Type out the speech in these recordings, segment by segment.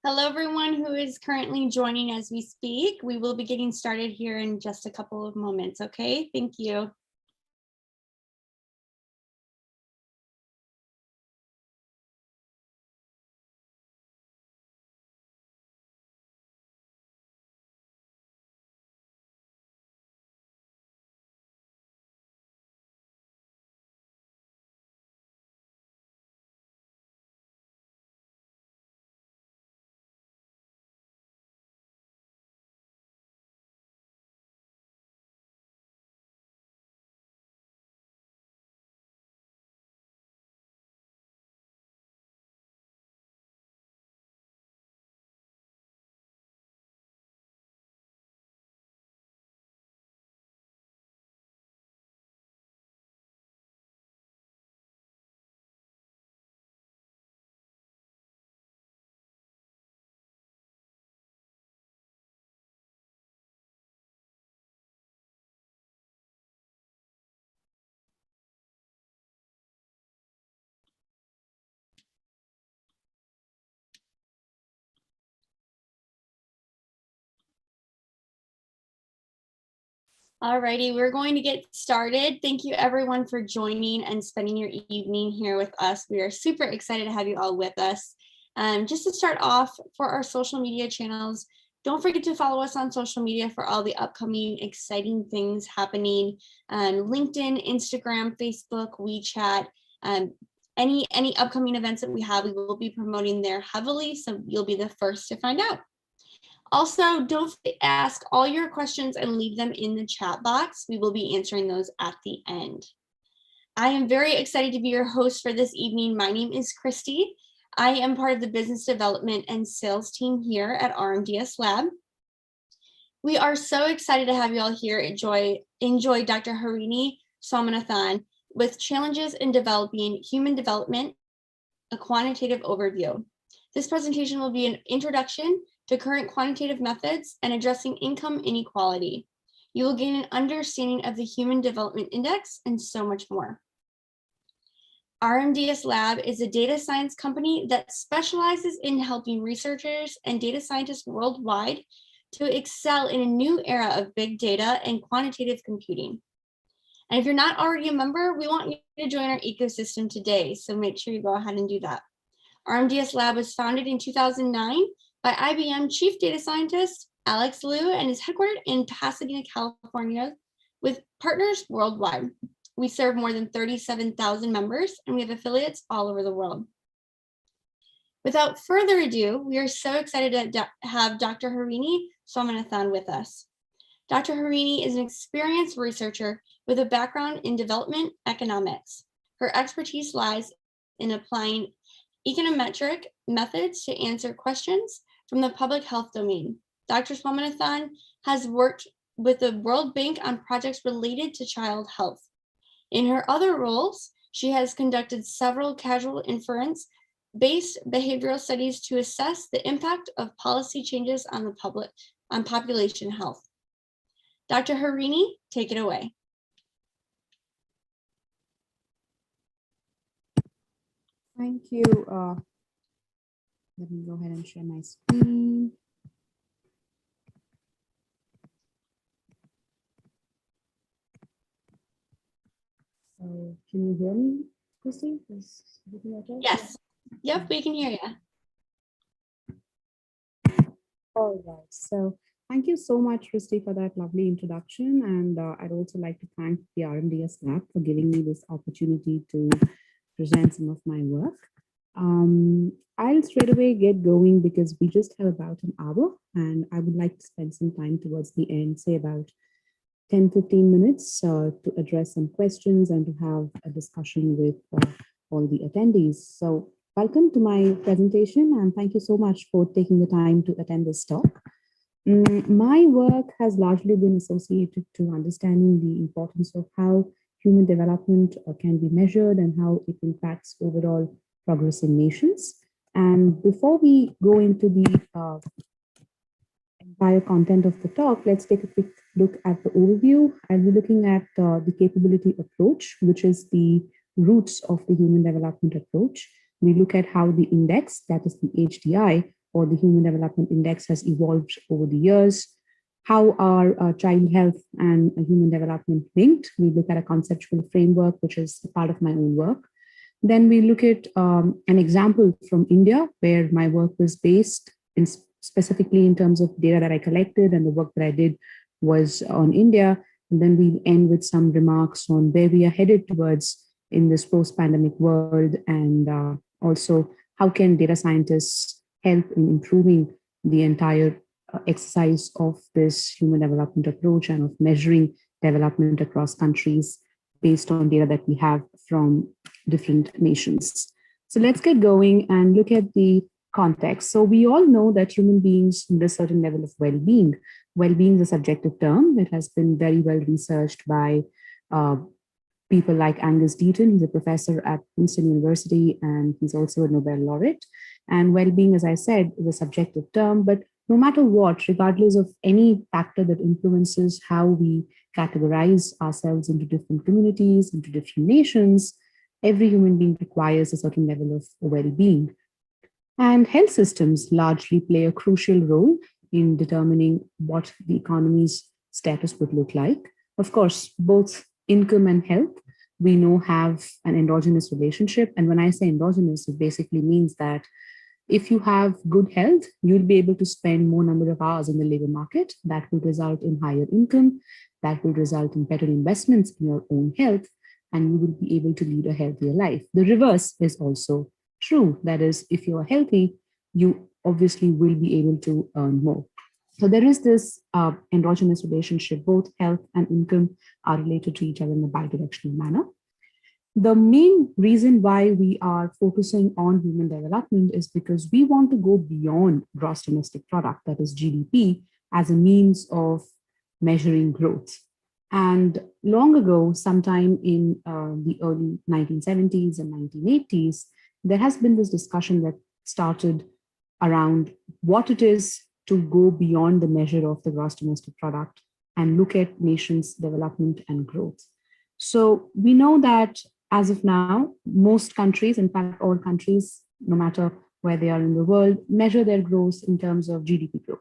Hello, everyone who is currently joining as we speak. We will be getting started here in just a couple of moments, okay? Thank you. Alrighty, we're going to get started. Thank you everyone for joining and spending your evening here with us. We are super excited to have you all with us. Just to start off, for our social media channels, don't forget to follow us on social media for all the upcoming exciting things happening on LinkedIn, Instagram, Facebook, WeChat, any upcoming events that we have, we will be promoting there heavily, so you'll be the first to find out. Also, don't ask all your questions and leave them in the chat box. We will be answering those at the end. I am very excited to be your host for this evening. My name is Christy. I am part of the business development and sales team here at RMDS Lab. We are so excited to have you all here. Enjoy Dr. Harini Swaminathan with Challenges in Developing Human Development, a Quantitative Overview. This presentation will be an introduction to current quantitative methods and addressing income inequality. You will gain an understanding of the Human Development Index and so much more. RMDS Lab is a data science company that specializes in helping researchers and data scientists worldwide to excel in a new era of big data and quantitative computing. And if you're not already a member, we want you to join our ecosystem today, so make sure you go ahead and do that. RMDS Lab was founded in 2009 by IBM Chief Data Scientist Alex Liu and is headquartered in Pasadena, California, with partners worldwide. We serve more than 37,000 members, and we have affiliates all over the world. Without further ado, we are so excited to have Dr. Harini Swaminathan with us. Dr. Harini is an experienced researcher with a background in development economics. Her expertise lies in applying econometric methods to answer questions from the public health domain. Dr. Swaminathan has worked with the World Bank on projects related to child health. In her other roles, she has conducted several causal inference-based behavioral studies to assess the impact of policy changes on population health. Dr. Harini, take it away. Thank you. Let me go ahead and share my screen. So can you hear me, Christy? Is everything okay? Yes. Yep, we can hear you. All right. So thank you so much, Christy, for that lovely introduction. And I'd also like to thank the RMDS Lab for giving me this opportunity to present some of my work. I'll straight away get going because we just have about an hour and I would like to spend some time towards the end, say about 10-15 minutes to address some questions and to have a discussion with all the attendees. So welcome to my presentation and thank you so much for taking the time to attend this talk. My work has largely been associated to understanding the importance of how human development can be measured and how it impacts overall progress in nations. And before we go into the entire content of the talk, let's take a quick look at the overview. I'll be looking at the capability approach, which is the roots of the human development approach. We look at how the index, that is the HDI, or the Human Development Index has evolved over the years. How are child health and human development linked? We look at a conceptual framework, which is a part of my own work. Then we look at an example from India, where my work was based in specifically in terms of data that I collected, and the work that I did was on India. And then we end with some remarks on where we are headed towards in this post-pandemic world, and also how can data scientists help in improving the entire exercise of this human development approach and of measuring development across countries based on data that we have from different nations. So let's get going and look at the context. So we all know that human beings need a certain level of well-being. Well-being is a subjective term. It has been very well researched by people like Angus Deaton. He's a professor at Princeton University, and he's also a Nobel laureate. And well-being, as I said, is a subjective term, but no matter what, regardless of any factor that influences how we categorize ourselves into different communities, into different nations, every human being requires a certain level of well-being. And health systems largely play a crucial role in determining what the economy's status would look like. Of course, both income and health, we know, have an endogenous relationship. And when I say endogenous, it basically means that if you have good health, you'll be able to spend more number of hours in the labor market. That will result in higher income. That will result in better investments in your own health, and you will be able to lead a healthier life. The reverse is also true. That is, if you are healthy, you obviously will be able to earn more. So there is this endogenous relationship. Both health and income are related to each other in a bidirectional manner. The main reason why we are focusing on human development is because we want to go beyond gross domestic product, that is GDP, as a means of measuring growth. And long ago, sometime in the early 1970s and 1980s, there has been this discussion that started around what it is to go beyond the measure of the gross domestic product and look at nations' development and growth. So we know that as of now, most countries, in fact, all countries, no matter where they are in the world, measure their growth in terms of GDP growth.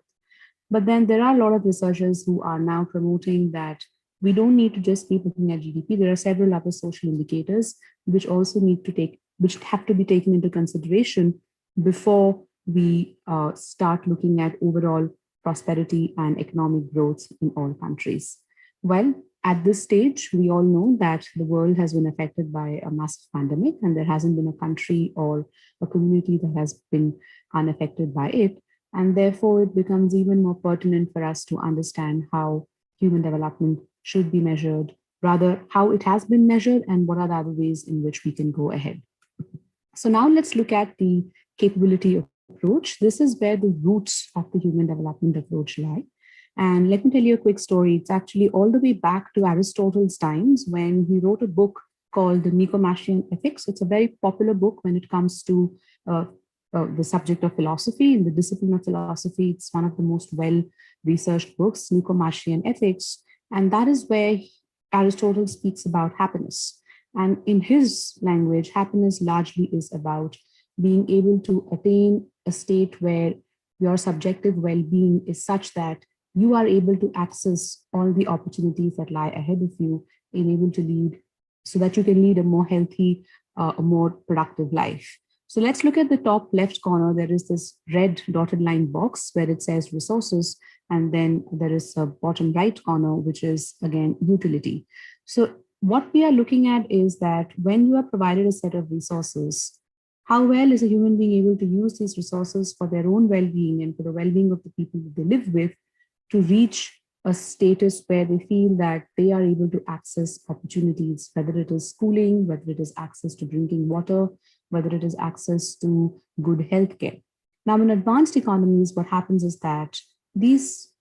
But then there are a lot of researchers who are now promoting that we don't need to just keep looking at GDP. There are several other social indicators which also which have to be taken into consideration before we start looking at overall prosperity and economic growth in all countries. Well, at this stage, we all know that the world has been affected by a massive pandemic, and there hasn't been a country or a community that has been unaffected by it. And therefore, it becomes even more pertinent for us to understand how human development should be measured, rather how it has been measured and what are the other ways in which we can go ahead. So now let's look at the capability approach. This is where the roots of the human development approach lie. And let me tell you a quick story. It's actually all the way back to Aristotle's times when he wrote a book called the Nicomachean Ethics. It's a very popular book when it comes to the subject of philosophy. In the discipline of philosophy, it's one of the most well-researched books, Nicomachean Ethics. And that is where Aristotle speaks about happiness. And in his language, happiness largely is about being able to attain a state where your subjective well-being is such that you are able to access all the opportunities that lie ahead of you and able to lead so that you can lead a more healthy, a more productive life. So let's look at the top left corner. There is this red dotted line box where it says resources. And then there is a bottom right corner, which is again, utility. So what we are looking at is that when you are provided a set of resources, how well is a human being able to use these resources for their own well-being and for the well-being of the people that they live with, to reach a status where they feel that they are able to access opportunities, whether it is schooling, whether it is access to drinking water, whether it is access to good healthcare. Now, in advanced economies, what happens is that these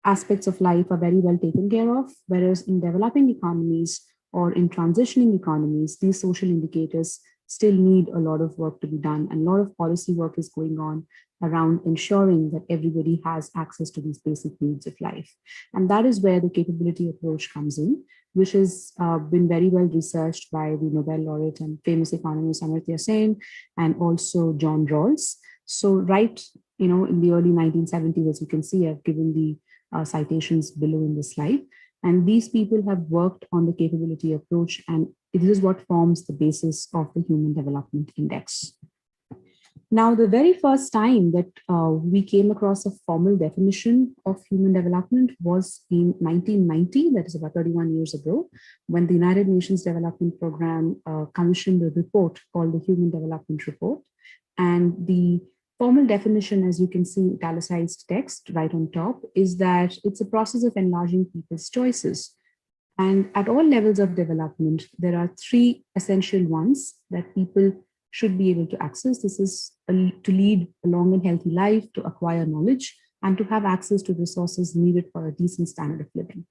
aspects of life are very well taken care of, whereas in developing economies or in transitioning economies, these social indicators still need a lot of work to be done, and a lot of policy work is going on around ensuring that everybody has access to these basic needs of life. And that is where the capability approach comes in, which has been very well researched by the Nobel laureate and famous economist Amartya Sen and also John Rawls. So right, in the early 1970s, as you can see, I've given the citations below in the slide. And these people have worked on the capability approach, and it is what forms the basis of the Human Development Index. Now, the very first time that we came across a formal definition of human development was in 1990, that is about 31 years ago, when the United Nations Development Program commissioned a report called the Human Development Report. And the formal definition, as you can see, italicized text right on top, is that it's a process of enlarging people's choices. And at all levels of development, there are three essential ones that people should be able to access. This is to lead a long and healthy life, to acquire knowledge, and to have access to resources needed for a decent standard of living.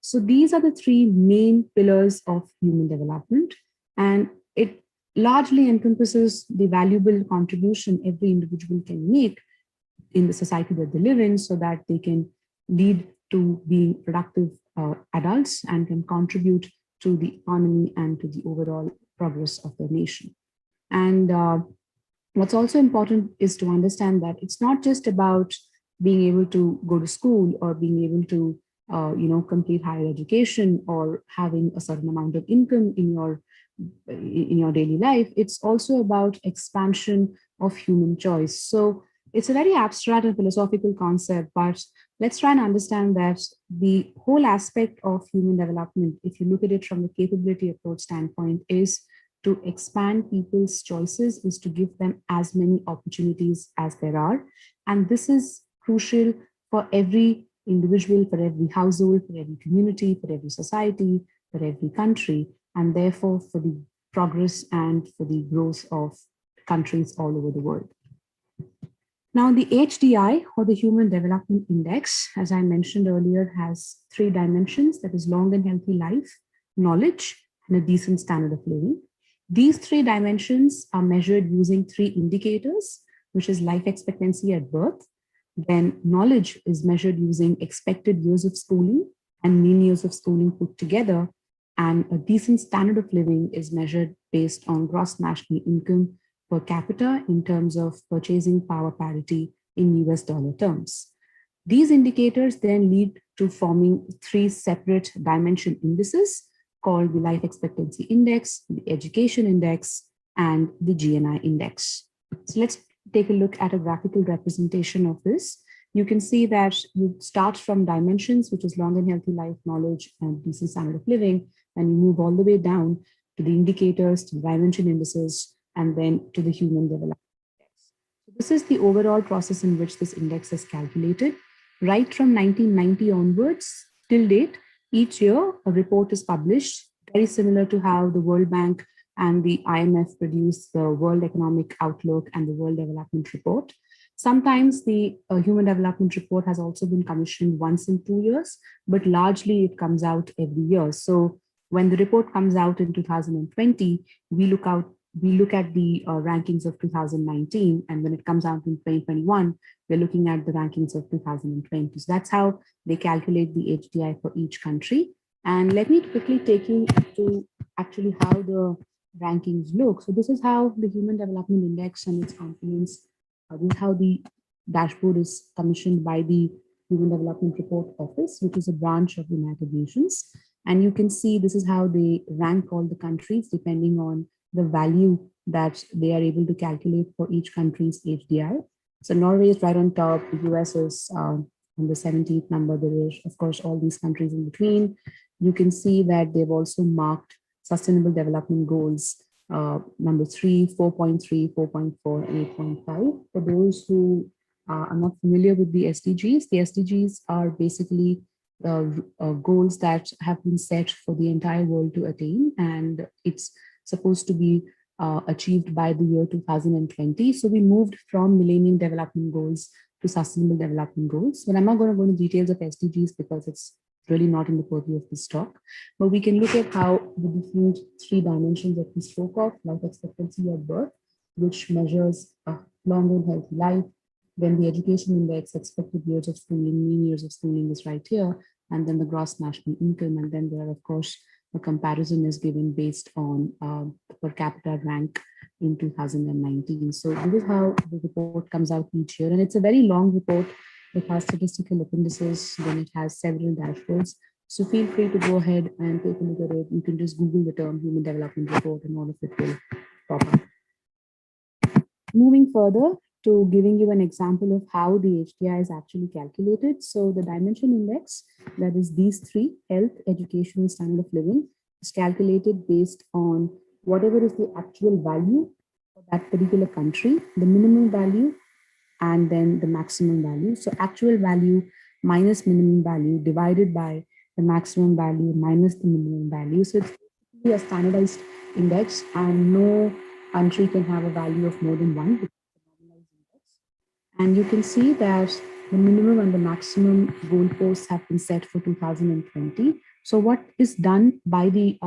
So these are the three main pillars of human development, and it largely encompasses the valuable contribution every individual can make in the society that they live in, so that they can lead to being productive adults and can contribute to the economy and to the overall progress of the nation. And what's also important is to understand that it's not just about being able to go to school or being able to complete higher education or having a certain amount of income in your daily life. It's also about expansion of human choice. So it's a very abstract and philosophical concept, but let's try and understand that the whole aspect of human development, if you look at it from the capability approach standpoint, is to expand people's choices, is to give them as many opportunities as there are. And this is crucial for every individual, for every household, for every community, for every society, for every country, and therefore for the progress and for the growth of countries all over the world. Now, the HDI, or the Human Development Index, as I mentioned earlier, has three dimensions: that is long and healthy life, knowledge, and a decent standard of living. These three dimensions are measured using three indicators, which is life expectancy at birth. Then knowledge is measured using expected years of schooling and mean years of schooling put together. And a decent standard of living is measured based on gross national income per capita in terms of purchasing power parity in US dollar terms. These indicators then lead to forming three separate dimension indices called the Life Expectancy Index, the Education Index, and the GNI Index. So let's take a look at a graphical representation of this. You can see that you start from dimensions, which is long and healthy life, knowledge, and decent standard of living, and you move all the way down to the indicators, to the dimension indices, and then to the Human Development Index. So this is the overall process in which this index is calculated. Right from 1990 onwards, till date, each year a report is published, very similar to how the World Bank and the IMF produce the World Economic Outlook and the World Development Report. Sometimes the Human Development Report has also been commissioned once in 2 years, but largely it comes out every year. So when the report comes out in 2020, we look at the rankings of 2019, and when it comes out in 2021, we're looking at the rankings of 2020. So that's how they calculate the HDI for each country. And let me quickly take you to actually how the rankings look. So this is how the Human Development Index and its components, this is how the dashboard is commissioned by the Human Development Report Office, which is a branch of the United Nations. And you can see this is how they rank all the countries depending on the value that they are able to calculate for each country's HDI. So Norway is right on top, the US is on the 17th number. There is, of course, all these countries in between. You can see that they've also marked Sustainable Development Goals, number 3, 4.3, 4.4, and 8.5. For those who are not familiar with the SDGs are basically goals that have been set for the entire world to attain, and it's supposed to be achieved by the year 2020. So we moved from Millennium Development Goals to Sustainable Development Goals. But I'm not going to go into details of SDGs because it's really not in the purview of this talk. But we can look at how the different three dimensions that we spoke of: life expectancy at birth, which measures a long and healthy life. Then the education index, expected years of schooling, mean years of schooling is right here. And then the gross national income. And then there, of course, a comparison is given based on the per capita rank in 2019. So this is how the report comes out each year. And it's a very long report. It has statistical appendices, then it has several dashboards. So feel free to go ahead and take a look at it. You can just Google the term Human Development Report and all of it will pop up. Moving further to giving you an example of how the HDI is actually calculated. So the dimension index, that is these three, health, education, and standard of living, is calculated based on whatever is the actual value for that particular country, the minimum value, and then the maximum value. So actual value minus minimum value divided by the maximum value minus the minimum value. So it's a standardized index, and no country can have a value of more than one. And you can see that the minimum and the maximum goalposts have been set for 2020. So what is done by the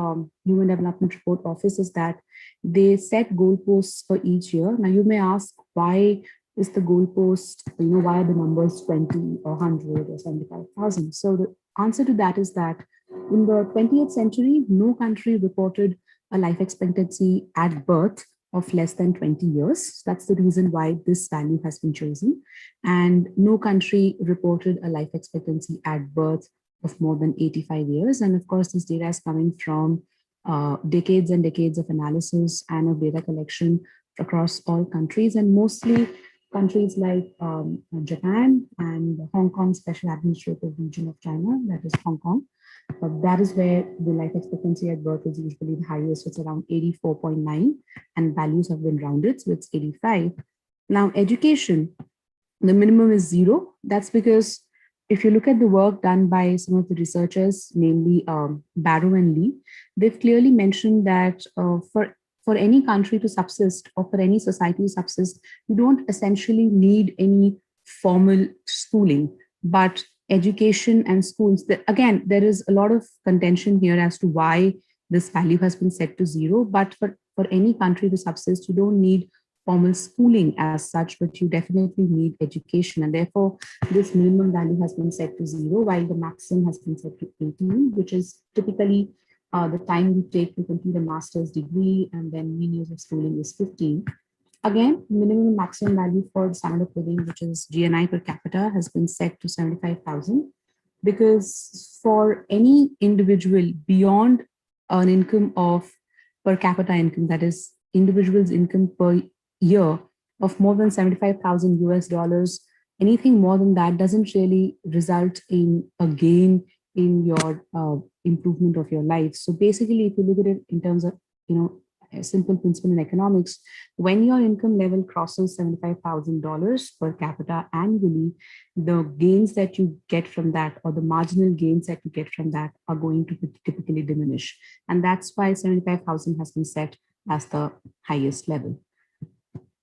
Human Development Report Office is that they set goalposts for each year. Now you may ask, why is the goalpost, why are the numbers 20 or 100 or 75,000? So the answer to that is that in the 20th century, no country reported a life expectancy at birth of less than 20 years. That's the reason why this value has been chosen. And no country reported a life expectancy at birth of more than 85 years. And of course, this data is coming from decades and decades of analysis and of data collection across all countries, and mostly countries like Japan and Hong Kong Special Administrative Region of China, that is Hong Kong. That is where the life expectancy at birth is usually the highest. It's around 84.9, and values have been rounded, so it's 85. Now, education, the minimum is 0. That's because if you look at the work done by some of the researchers, namely Barrow and Lee, they've clearly mentioned that for any country to subsist or for any society to subsist, you don't essentially need any formal schooling, but education and schools. Again, there is a lot of contention here as to why this value has been set to 0. But for any country to subsist, you don't need formal schooling as such, but you definitely need education. And therefore, this minimum value has been set to 0, while the maximum has been set to 18, which is typically the time you take to complete a master's degree, and then mean years of schooling is 15. Again, minimum and maximum value for the standard of living, which is GNI per capita, has been set to 75,000, because for any individual beyond an income of per capita income, that is individual's income per year of more than 75,000 US dollars, anything more than that doesn't really result in a gain in your improvement of your life. So basically, if you look at it in terms of, a simple principle in economics, when your income level crosses $75,000 per capita annually, the gains that you get from that, or the marginal gains that you get from that, are going to typically diminish. And that's why 75,000 has been set as the highest level.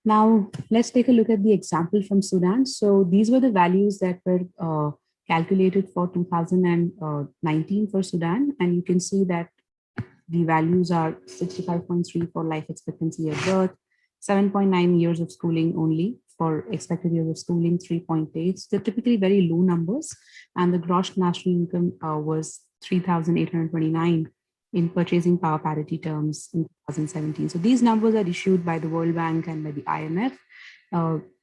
Now, let's take a look at the example from Sudan. So these were the values that were calculated for 2019 for Sudan. And you can see that the values are 65.3 for life expectancy at birth, 7.9 years of schooling only for expected years of schooling, 3.8. So they're typically very low numbers. And the gross national income was 3,829 in purchasing power parity terms in 2017. So these numbers are issued by the World Bank and by the IMF.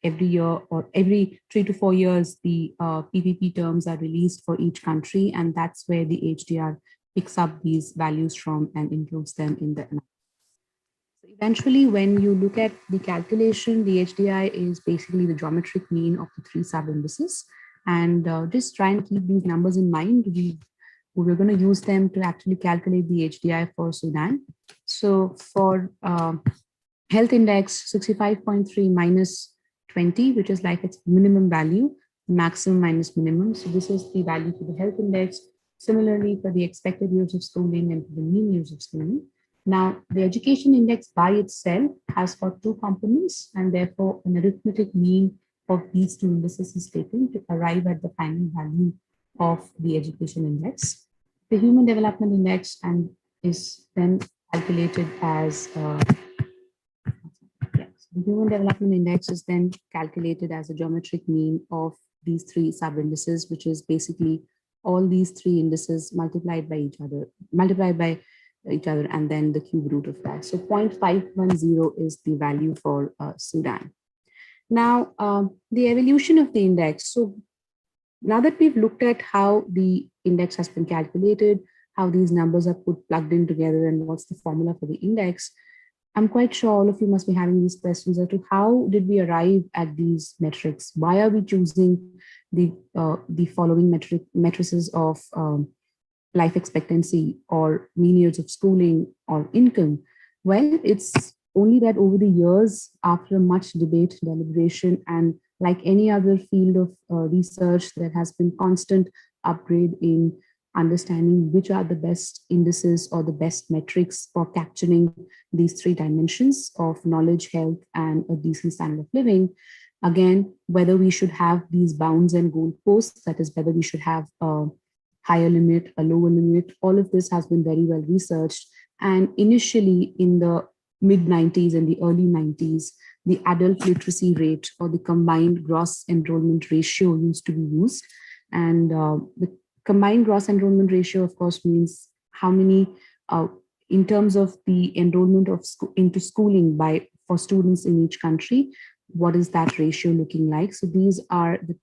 Every year or every 3 to 4 years, the PPP terms are released for each country, and that's where the HDR picks up these values from and includes them in the analysis. So eventually, when you look at the calculation, the HDI is basically the geometric mean of the 3 sub-indices. And just try and keep these numbers in mind. We're going to use them to actually calculate the HDI for Sudan. So for health index, 65.3 minus 20, which is like its minimum value, maximum minus minimum. So this is the value for the health index. Similarly, for the expected years of schooling and for the mean years of schooling. Now, the education index by itself has got 2 components, and therefore an arithmetic mean of these 2 indices is taken to arrive at the final value of the education index. The human development index is then calculated as the human development index is then calculated as a geometric mean of these 3 sub-indices, which is basically all these 3 indices multiplied by each other, multiplied by each other, and then the cube root of that. So 0.510 is the value for Sudan. Now, the evolution of the index. So now that we've looked at how the index has been calculated, how these numbers are plugged in together, and what's the formula for the index, I'm quite sure all of you must be having these questions as to how did we arrive at these metrics? Why are we choosing the following matrices of life expectancy or mean years of schooling or income? Well, it's only that over the years, after much debate, deliberation, and like any other field of research, there has been constant upgrade in understanding which are the best indices or the best metrics for capturing these three dimensions of knowledge, health, and a decent standard of living. Again, whether we should have these bounds and goalposts, that is, whether we should have a higher limit, a lower limit, all of this has been very well researched. And initially in the mid 90s and the early 90s, the adult literacy rate or the combined gross enrollment ratio used to be used. And the combined gross enrollment ratio, of course, means how many, in terms of the enrollment of into schooling for students in each country, what is that ratio looking like? So these are the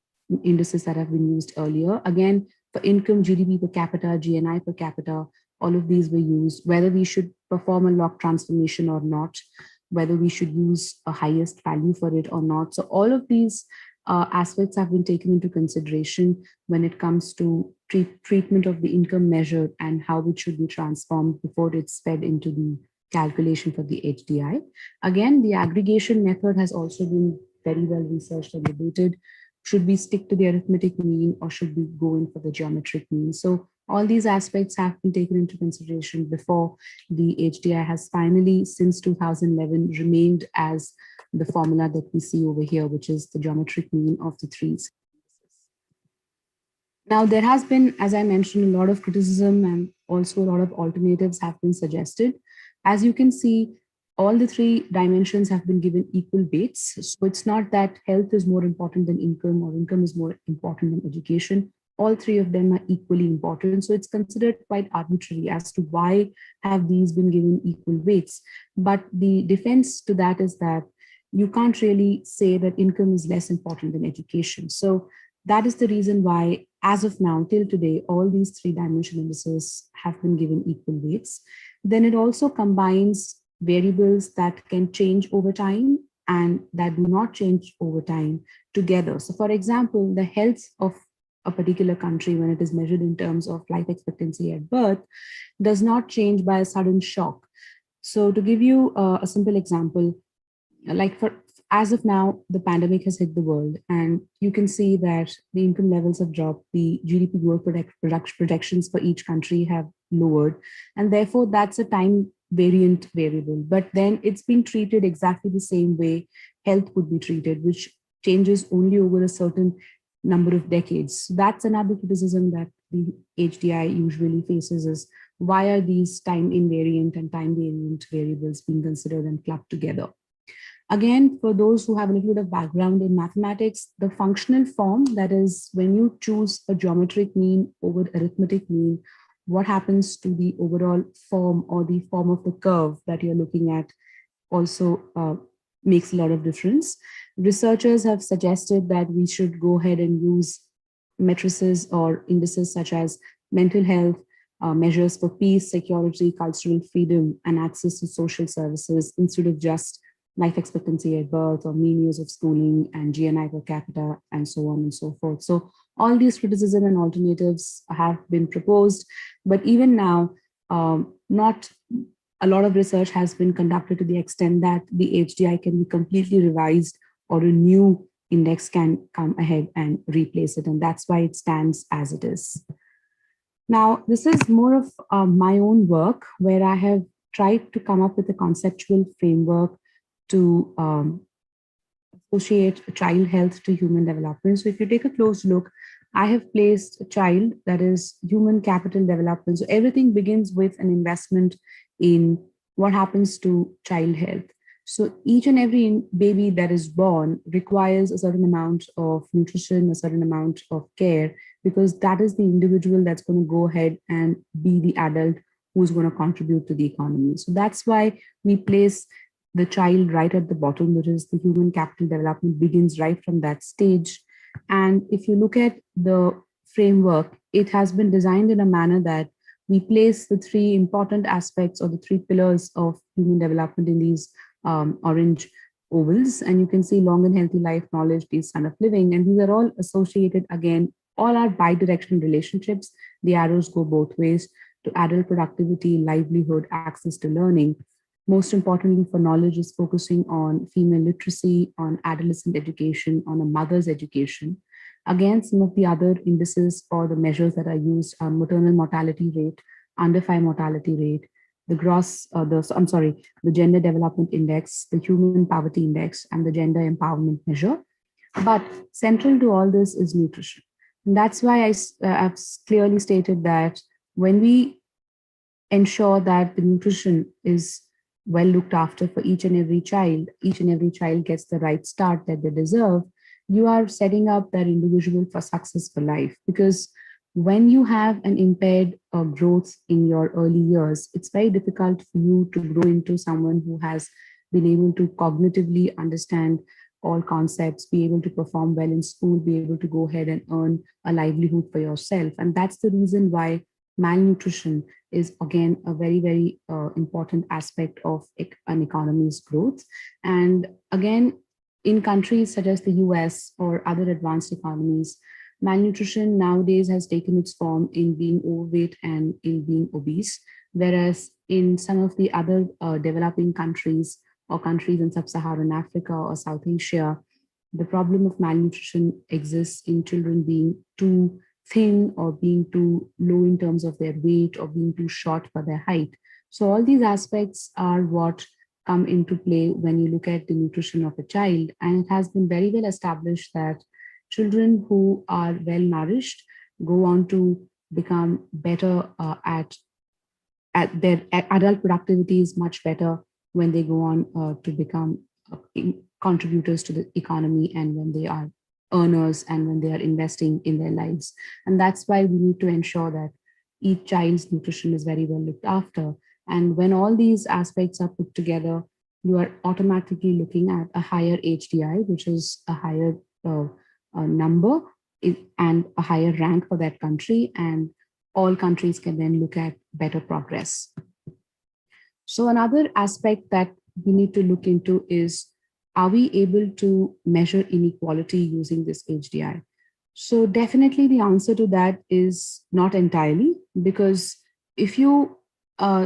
indices that have been used earlier. Again, for income, GDP per capita, GNI per capita, all of these were used, whether we should perform a log transformation or not, whether we should use a highest value for it or not. So all of these aspects have been taken into consideration when it comes to treatment of the income measure and how it should be transformed before it's fed into the calculation for the HDI. Again, the aggregation method has also been very well researched and debated. Should we stick to the arithmetic mean or should we go in for the geometric mean? So all these aspects have been taken into consideration before the HDI has finally, since 2011, remained as the formula that we see over here, which is the geometric mean of the three. Now, there has been, as I mentioned, a lot of criticism and also a lot of alternatives have been suggested. As you can see, all the three dimensions have been given equal weights. So it's not that health is more important than income or income is more important than education. All three of them are equally important. So it's considered quite arbitrary as to why have these been given equal weights. But the defense to that is that you can't really say that income is less important than education. So that is the reason why, as of now, till today, all these three dimensional indices have been given equal weights. Then it also combines variables that can change over time and that do not change over time together. So for example, the health of a particular country, when it is measured in terms of life expectancy at birth, does not change by a sudden shock. So to give you a simple example, like as of now, the pandemic has hit the world, and you can see that the income levels have dropped, the GDP growth projections for each country have lowered, and therefore that's a time variant variable. But then it's been treated exactly the same way health would be treated, which changes only over a certain number of decades. So that's another criticism that the HDI usually faces is why are these time invariant and time variant variables being considered and clubbed together? Again, for those who have a little bit of background in mathematics, the functional form, that is when you choose a geometric mean over arithmetic mean, what happens to the overall form or the form of the curve that you're looking at also makes a lot of difference. Researchers have suggested that we should go ahead and use matrices or indices such as mental health, measures for peace, security, cultural freedom, and access to social services instead of just life expectancy at birth or mean years of schooling and GNI per capita and so on and so forth. So all these criticism and alternatives have been proposed, but even now, not a lot of research has been conducted to the extent that the HDI can be completely revised or a new index can come ahead and replace it. And that's why it stands as it is. Now, this is more of my own work where I have tried to come up with a conceptual framework to associate child health to human development. So if you take a close look, I have placed a child, that is human capital development. So everything begins with an investment in what happens to child health. So each and every baby that is born requires a certain amount of nutrition, a certain amount of care, because that is the individual that's going to go ahead and be the adult who's going to contribute to the economy. So that's why we place the child right at the bottom, which is the human capital development begins right from that stage. And if you look at the framework, it has been designed in a manner that we place the three important aspects or the three pillars of human development in these orange ovals. And you can see long and healthy life, knowledge, peace, and of living. And these are all associated, again, all are bi-directional relationships. The arrows go both ways to adult productivity, livelihood, access to learning. Most importantly, for knowledge is focusing on female literacy, on adolescent education, on a mother's education. Again, some of the other indices or the measures that are used are maternal mortality rate, under 5 mortality rate, the gender development index, the human poverty index, and the gender empowerment measure. But central to all this is nutrition. And that's why I've clearly stated that when we ensure that the nutrition is well looked after for each and every child gets the right start that they deserve, you are setting up that individual for success for life. Because when you have an impaired growth in your early years, it's very difficult for you to grow into someone who has been able to cognitively understand all concepts, be able to perform well in school, be able to go ahead and earn a livelihood for yourself. And that's the reason why malnutrition is, again, a very, very important aspect of an economy's growth. And again, in countries such as the US or other advanced economies, malnutrition nowadays has taken its form in being overweight and in being obese, whereas in some of the other developing countries or countries in sub-Saharan Africa or South Asia, the problem of malnutrition exists in children being too thin or being too low in terms of their weight or being too short for their height. So all these aspects are what come into play when you look at the nutrition of a child. And it has been very well established that children who are well nourished go on to become better at their adult productivity is much better when they go on to become contributors to the economy and when they are earners and when they are investing in their lives. And that's why we need to ensure that each child's nutrition is very well looked after. And when all these aspects are put together, you are automatically looking at a higher HDI, which is a higher number and a higher rank for that country. And all countries can then look at better progress. So another aspect that we need to look into is, are we able to measure inequality using this HDI? So definitely the answer to that is not entirely, because if you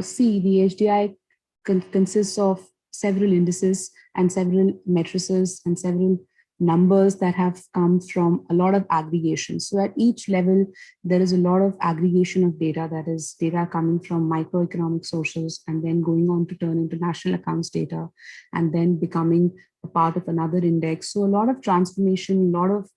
see, the HDI consists of several indices and several matrices and several numbers that have come from a lot of aggregation. So at each level, there is a lot of aggregation of data, that is data coming from microeconomic sources and then going on to turn into national accounts data and then becoming a part of another index. So a lot of transformation, a lot of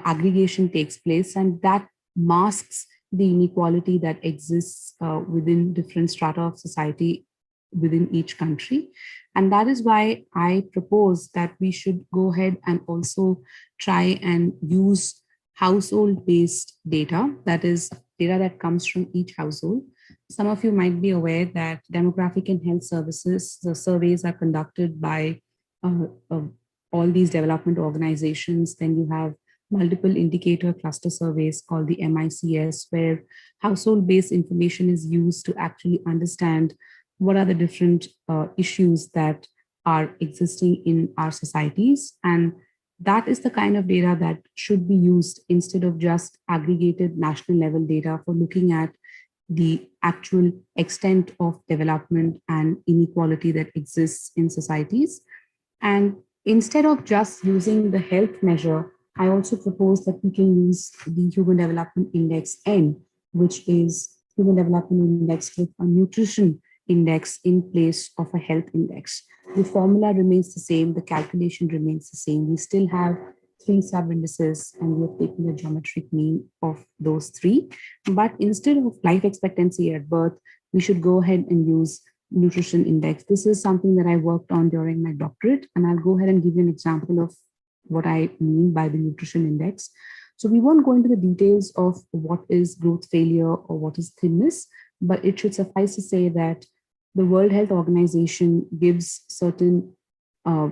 aggregation takes place, and that masks the inequality that exists within different strata of society within each country. And that is why I propose that we should go ahead and also try and use household-based data, that is data that comes from each household. Some of you might be aware that demographic and health services, the surveys are conducted by all these development organizations. Then you have multiple indicator cluster surveys called the MICS, where household-based information is used to actually understand what are the different issues that are existing in our societies. And that is the kind of data that should be used instead of just aggregated national level data for looking at the actual extent of development and inequality that exists in societies. And instead of just using the health measure, I also propose that we can use the Human Development Index N, which is Human Development Index with a nutrition index in place of a health index. The formula remains the same, the calculation remains the same. We still have 3 sub-indices and we have taken the geometric mean of those 3. But instead of life expectancy at birth, we should go ahead and use nutrition index. This is something that I worked on during my doctorate, and I'll go ahead and give you an example of what I mean by the nutrition index. So we won't go into the details of what is growth failure or what is thinness, but it should suffice to say that the World Health Organization gives certain uh,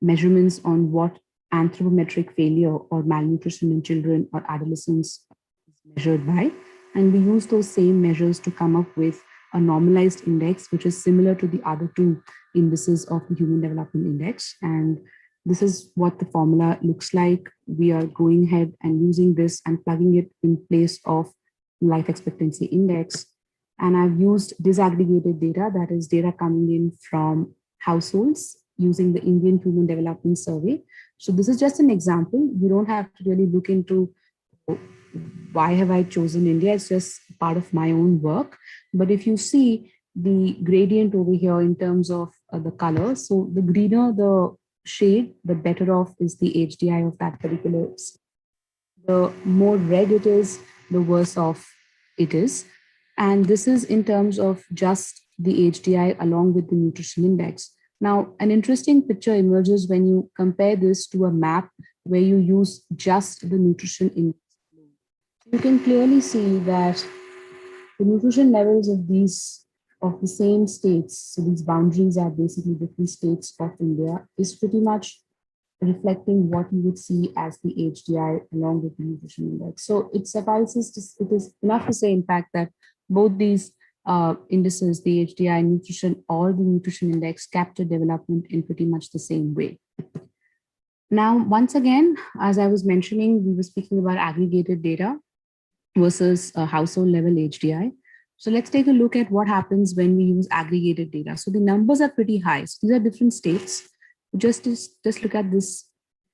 measurements on what anthropometric failure or malnutrition in children or adolescents is measured by. And we use those same measures to come up with a normalized index, which is similar to the other two indices of the Human Development Index. And this is what the formula looks like. We are going ahead and using this and plugging it in place of life expectancy index. And I've used disaggregated data, that is data coming in from households using the Indian Human Development Survey. So this is just an example. You don't have to really look into why have I chosen India. It's just part of my own work. But if you see the gradient over here in terms of the color, so the greener the shade, the better off is the HDI of that particular. The more red it is, the worse off it is. And this is in terms of just the HDI along with the nutrition index. Now, an interesting picture emerges when you compare this to a map where you use just the nutrition index. You can clearly see that the nutrition levels of the same states, so these boundaries are basically different states of India, is pretty much reflecting what you would see as the HDI along with the nutrition index. So it suffices it is enough to say, in fact, that both these indices, the HDI nutrition or the nutrition index, capture development in pretty much the same way. Now, once again, as I was mentioning, we were speaking about aggregated data versus household level HDI. So let's take a look at what happens when we use aggregated data. So the numbers are pretty high. So these are different states. Just look at this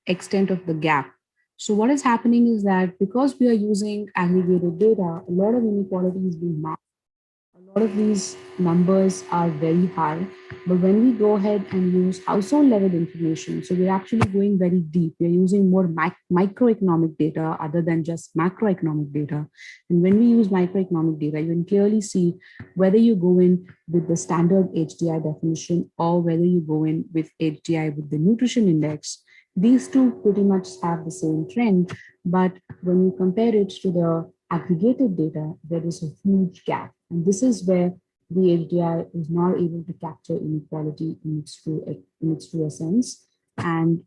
extent of the gap. So what is happening is that because we are using aggregated data, a lot of inequality is being masked. A lot of these numbers are very high, but when we go ahead and use household level information, so we're actually going very deep. We're using more microeconomic data other than just macroeconomic data. And when we use microeconomic data, you can clearly see whether you go in with the standard HDI definition or whether you go in with HDI with the nutrition index. These two pretty much have the same trend, but when you compare it to the aggregated data, there is a huge gap. And this is where the HDI is not able to capture inequality in its true essence. And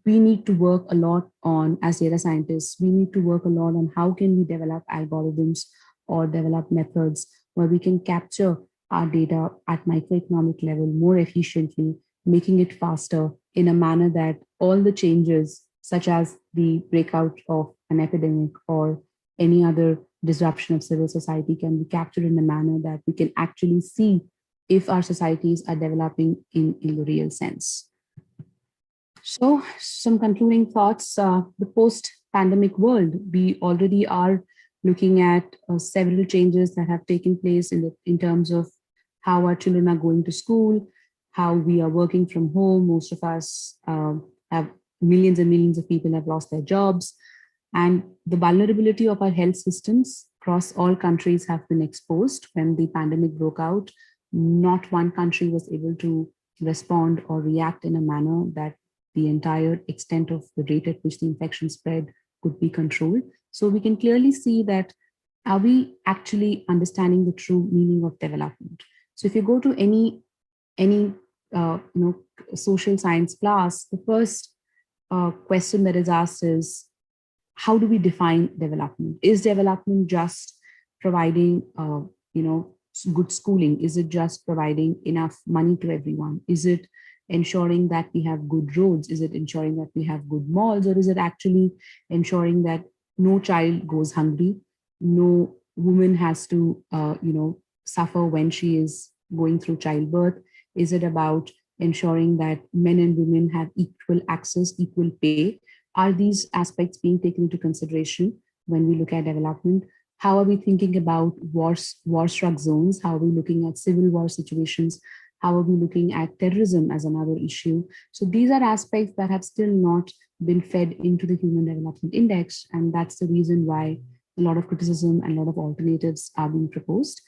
we need to work a lot on, as data scientists, we need to work a lot on how can we develop algorithms or develop methods where we can capture our data at microeconomic level more efficiently, making it faster in a manner that all the changes, such as the breakout of an epidemic or any other disruption of civil society, can be captured in a manner that we can actually see if our societies are developing in the real sense. So some concluding thoughts, the post-pandemic world, we already are looking at several changes that have taken place in terms of how our children are going to school, how we are working from home. Most of us have millions and millions of people have lost their jobs. And the vulnerability of our health systems across all countries have been exposed. When the pandemic broke out, not one country was able to respond or react in a manner that the entire extent of the rate at which the infection spread could be controlled. So we can clearly see that, are we actually understanding the true meaning of development? So if you go to any social science class, the first question that is asked is, how do we define development? Is development just providing, good schooling? Is it just providing enough money to everyone? Is it ensuring that we have good roads? Is it ensuring that we have good malls? Or is it actually ensuring that no child goes hungry? No woman has to, suffer when she is going through childbirth? Is it about ensuring that men and women have equal access, equal pay? Are these aspects being taken into consideration when we look at development? How are we thinking about war-struck zones? How are we looking at civil war situations? How are we looking at terrorism as another issue? So these are aspects that have still not been fed into the Human Development Index. And that's the reason why a lot of criticism and a lot of alternatives are being proposed.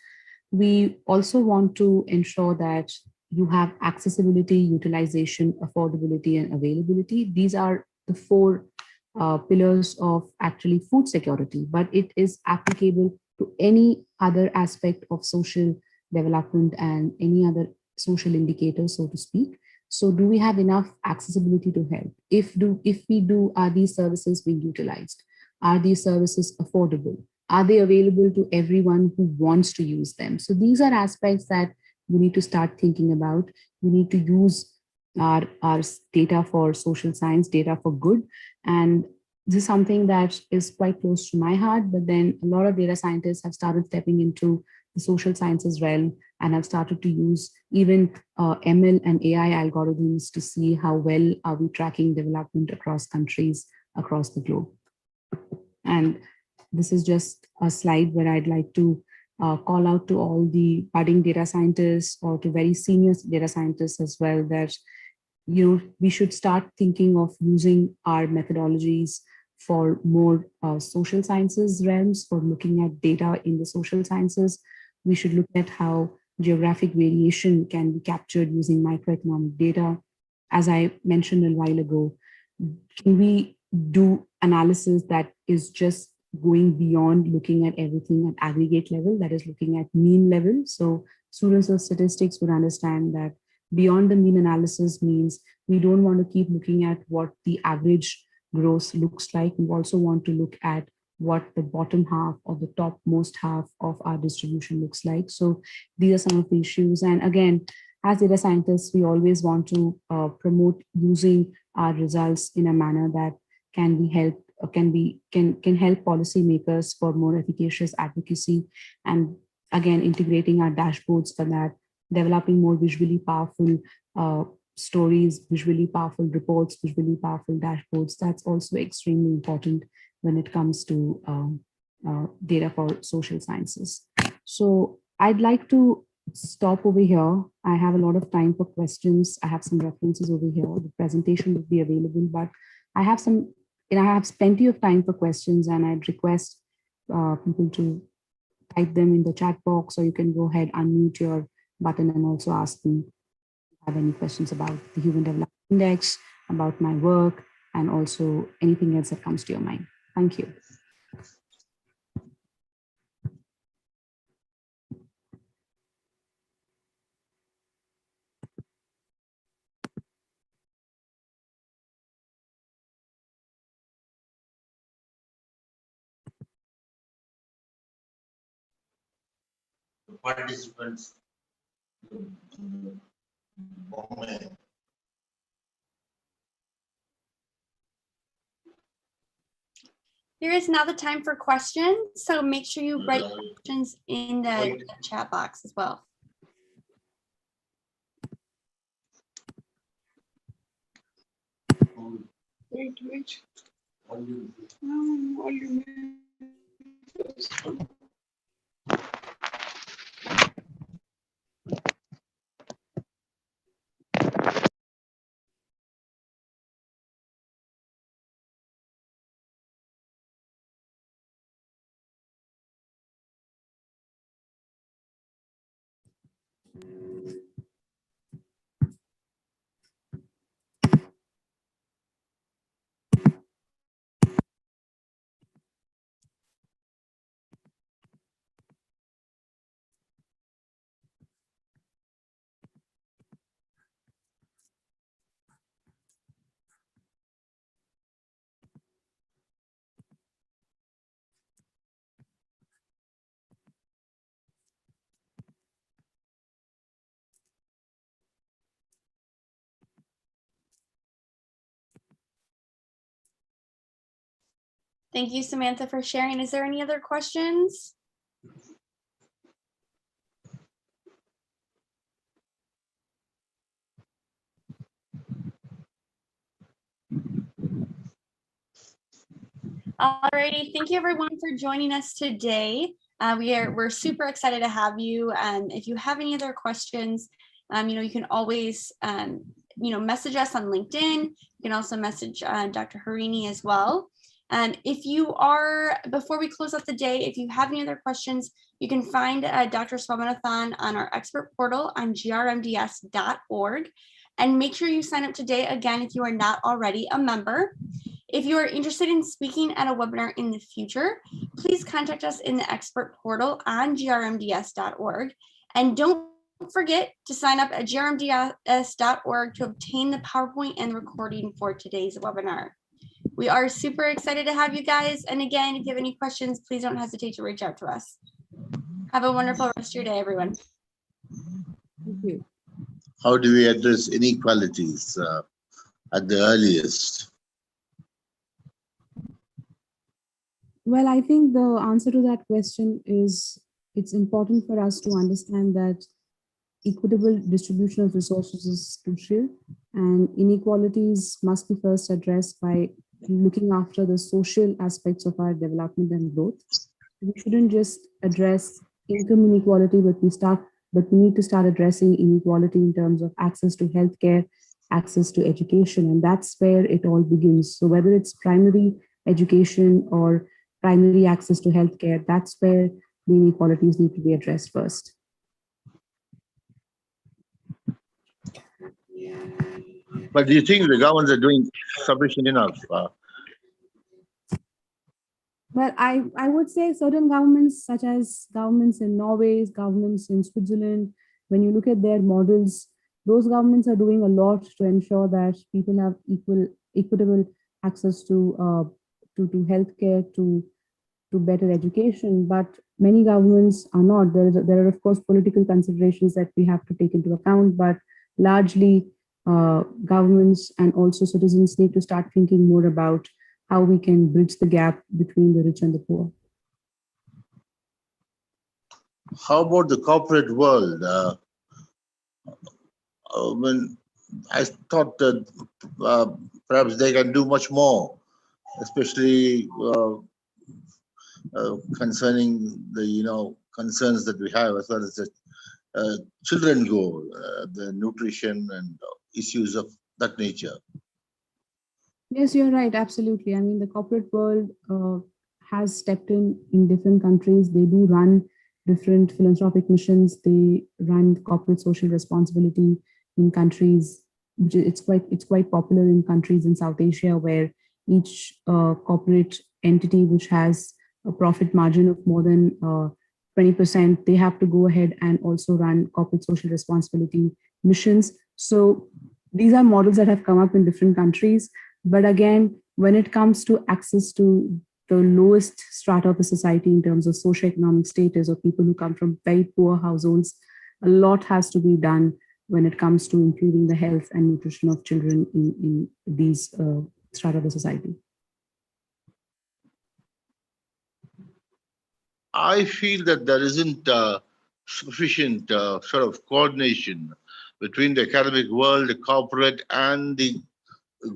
We also want to ensure that you have accessibility, utilization, affordability, and availability. These are the four pillars of actually food security, but it is applicable to any other aspect of social development and any other social indicator, so to speak. So do we have enough accessibility to help? If we do, are these services being utilized? Are these services affordable? Are they available to everyone who wants to use them? So these are aspects that we need to start thinking about. We need to use our data for social science, data for good. And this is something that is quite close to my heart, but then a lot of data scientists have started stepping into the social sciences realm and have started to use even ML and AI algorithms to see how well are we tracking development across countries across the globe. And this is just a slide where I'd like to call out to all the budding data scientists or to very senior data scientists as well that we should start thinking of using our methodologies for more social sciences realms, for looking at data in the social sciences. We should look at how geographic variation can be captured using microeconomic data. As I mentioned a while ago, can we do analysis that is just going beyond looking at everything at aggregate level, that is looking at mean level? So students of statistics would understand that beyond the mean analysis means we don't want to keep looking at what the average growth looks like. We also want to look at what the bottom half or the topmost half of our distribution looks like. So these are some of the issues. And again, as data scientists, we always want to promote using our results in a manner that can be helped, can help policymakers for more efficacious advocacy. And again, integrating our dashboards for that, developing more visually powerful stories, visually powerful reports, visually powerful dashboards. That's also extremely important when it comes to data for social sciences. So I'd like to stop over here. I have a lot of time for questions. I have some references over here. The presentation will be available, but I have plenty of time for questions, and I'd request people to type them in the chat box, or you can go ahead, unmute your button and also ask me if you have any questions about the Human Development Index, about my work, and also anything else that comes to your mind. Thank you. Participants. Here is now the time for questions. So make sure you write questions in the chat box as well. Wait. Thank you, Samantha, for sharing. Is there any other questions? Alrighty, thank you everyone for joining us today. We're super excited to have you. If you have any other questions, you can always message us on LinkedIn. You can also message Dr. Harini as well. Before we close out the day, if you have any other questions, you can find Dr. Swaminathan on our expert portal on grmds.org. And make sure you sign up today, again, if you are not already a member. If you are interested in speaking at a webinar in the future, please contact us in the expert portal on grmds.org. And don't forget to sign up at grmds.org to obtain the PowerPoint and recording for today's webinar. We are super excited to have you guys. And again, if you have any questions, please don't hesitate to reach out to us. Have a wonderful rest of your day, everyone. Thank you. How do we address inequalities at the earliest? Well, I think the answer to that question is it's important for us to understand that equitable distribution of resources is crucial, and inequalities must be first addressed by looking after the social aspects of our development and growth. We shouldn't just address income inequality, but we need to start addressing inequality in terms of access to healthcare, access to education, and that's where it all begins. So whether it's primary education or primary access to healthcare, that's where the inequalities need to be addressed first. But do you think the governments are doing sufficient enough? Well, I would say certain governments, such as governments in Norway, governments in Switzerland, when you look at their models, those governments are doing a lot to ensure that people have equitable access to healthcare, to better education. But many governments are not. There are of course political considerations that we have to take into account, but largely governments and also citizens need to start thinking more about how we can bridge the gap between the rich and the poor. How about the corporate world? When I thought that perhaps they can do much more, especially concerning the concerns that we have as far as the children go, the nutrition and issues of that nature. Yes, you're right. Absolutely. I mean, the corporate world has stepped in different countries. They do run different philanthropic missions. They run corporate social responsibility in countries. It's quite popular in countries in South Asia, where each corporate entity which has a profit margin of more than 20%, they have to go ahead and also run corporate social responsibility missions. So these are models that have come up in different countries. But again, when it comes to access to the lowest strata of the society in terms of socioeconomic status, or people who come from very poor households, a lot has to be done when it comes to improving the health and nutrition of children in these strata of the society. I feel that there isn't sufficient sort of coordination between the academic world, the corporate, and the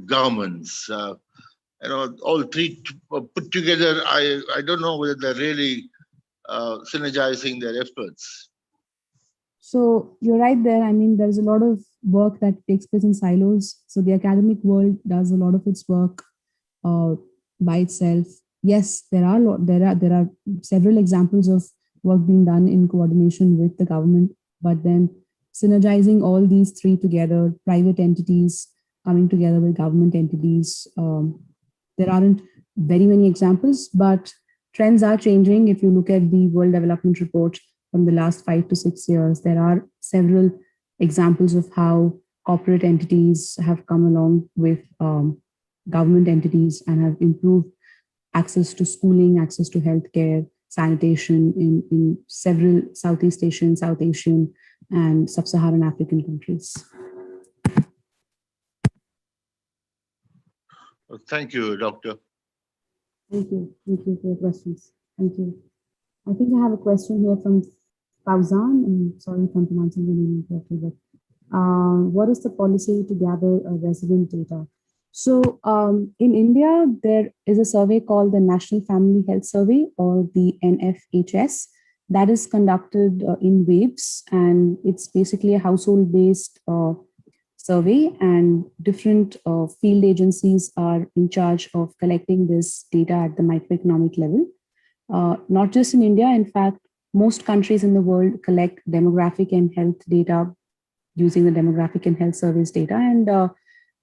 governments. All three put together. I don't know whether they're really synergizing their efforts. So you're right there. I mean, there's a lot of work that takes place in silos. So the academic world does a lot of its work by itself. Yes, there are several examples of work being done in coordination with the government, but then synergizing all these three together, private entities coming together with government entities. There aren't very many examples, but trends are changing. If you look at the World Development Report from the last 5 to 6 years, there are several examples of how corporate entities have come along with government entities and have improved access to schooling, access to healthcare, sanitation in several Southeast Asian, South Asian, and Sub-Saharan African countries. Thank you, Doctor. Thank you. Thank you for your questions. Thank you. I think I have a question here from Fauzan. I'm sorry if I'm pronouncing the name incorrectly, but what is the policy to gather resident data? So in India, there is a survey called the National Family Health Survey, or the NFHS, that is conducted in waves, and it's basically a household-based survey, and different field agencies are in charge of collecting this data at the microeconomic level. Not just in India, in fact, most countries in the world collect demographic and health data using the demographic and health service data, and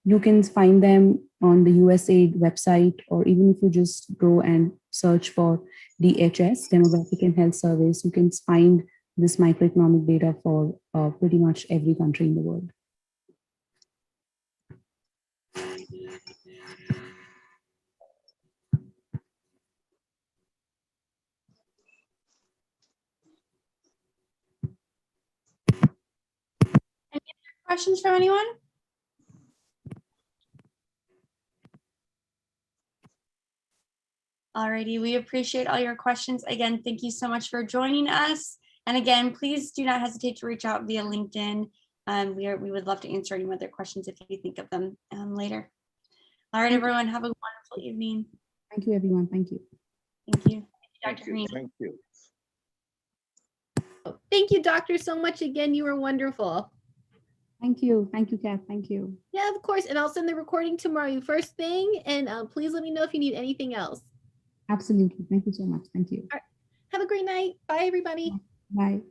you can find them on the USAID website, or even if you just go and search for DHS, Demographic and Health Surveys, you can find this microeconomic data for pretty much every country in the world. Questions from anyone? Alrighty, we appreciate all your questions. Again, thank you so much for joining us. And again, please do not hesitate to reach out via LinkedIn. We would love to answer any other questions if you think of them later. All right, everyone, have a wonderful evening. Thank you, everyone. Thank you. Thank you. Dr. Thank you. Green. Thank you. Thank you, doctor, so much. Again, you were wonderful. Thank you. Thank you, Kat. Thank you. Yeah, of course. And I'll send the recording tomorrow first thing. And please let me know if you need anything else. Absolutely. Thank you so much. Thank you. Have a great night. Bye, everybody. Bye.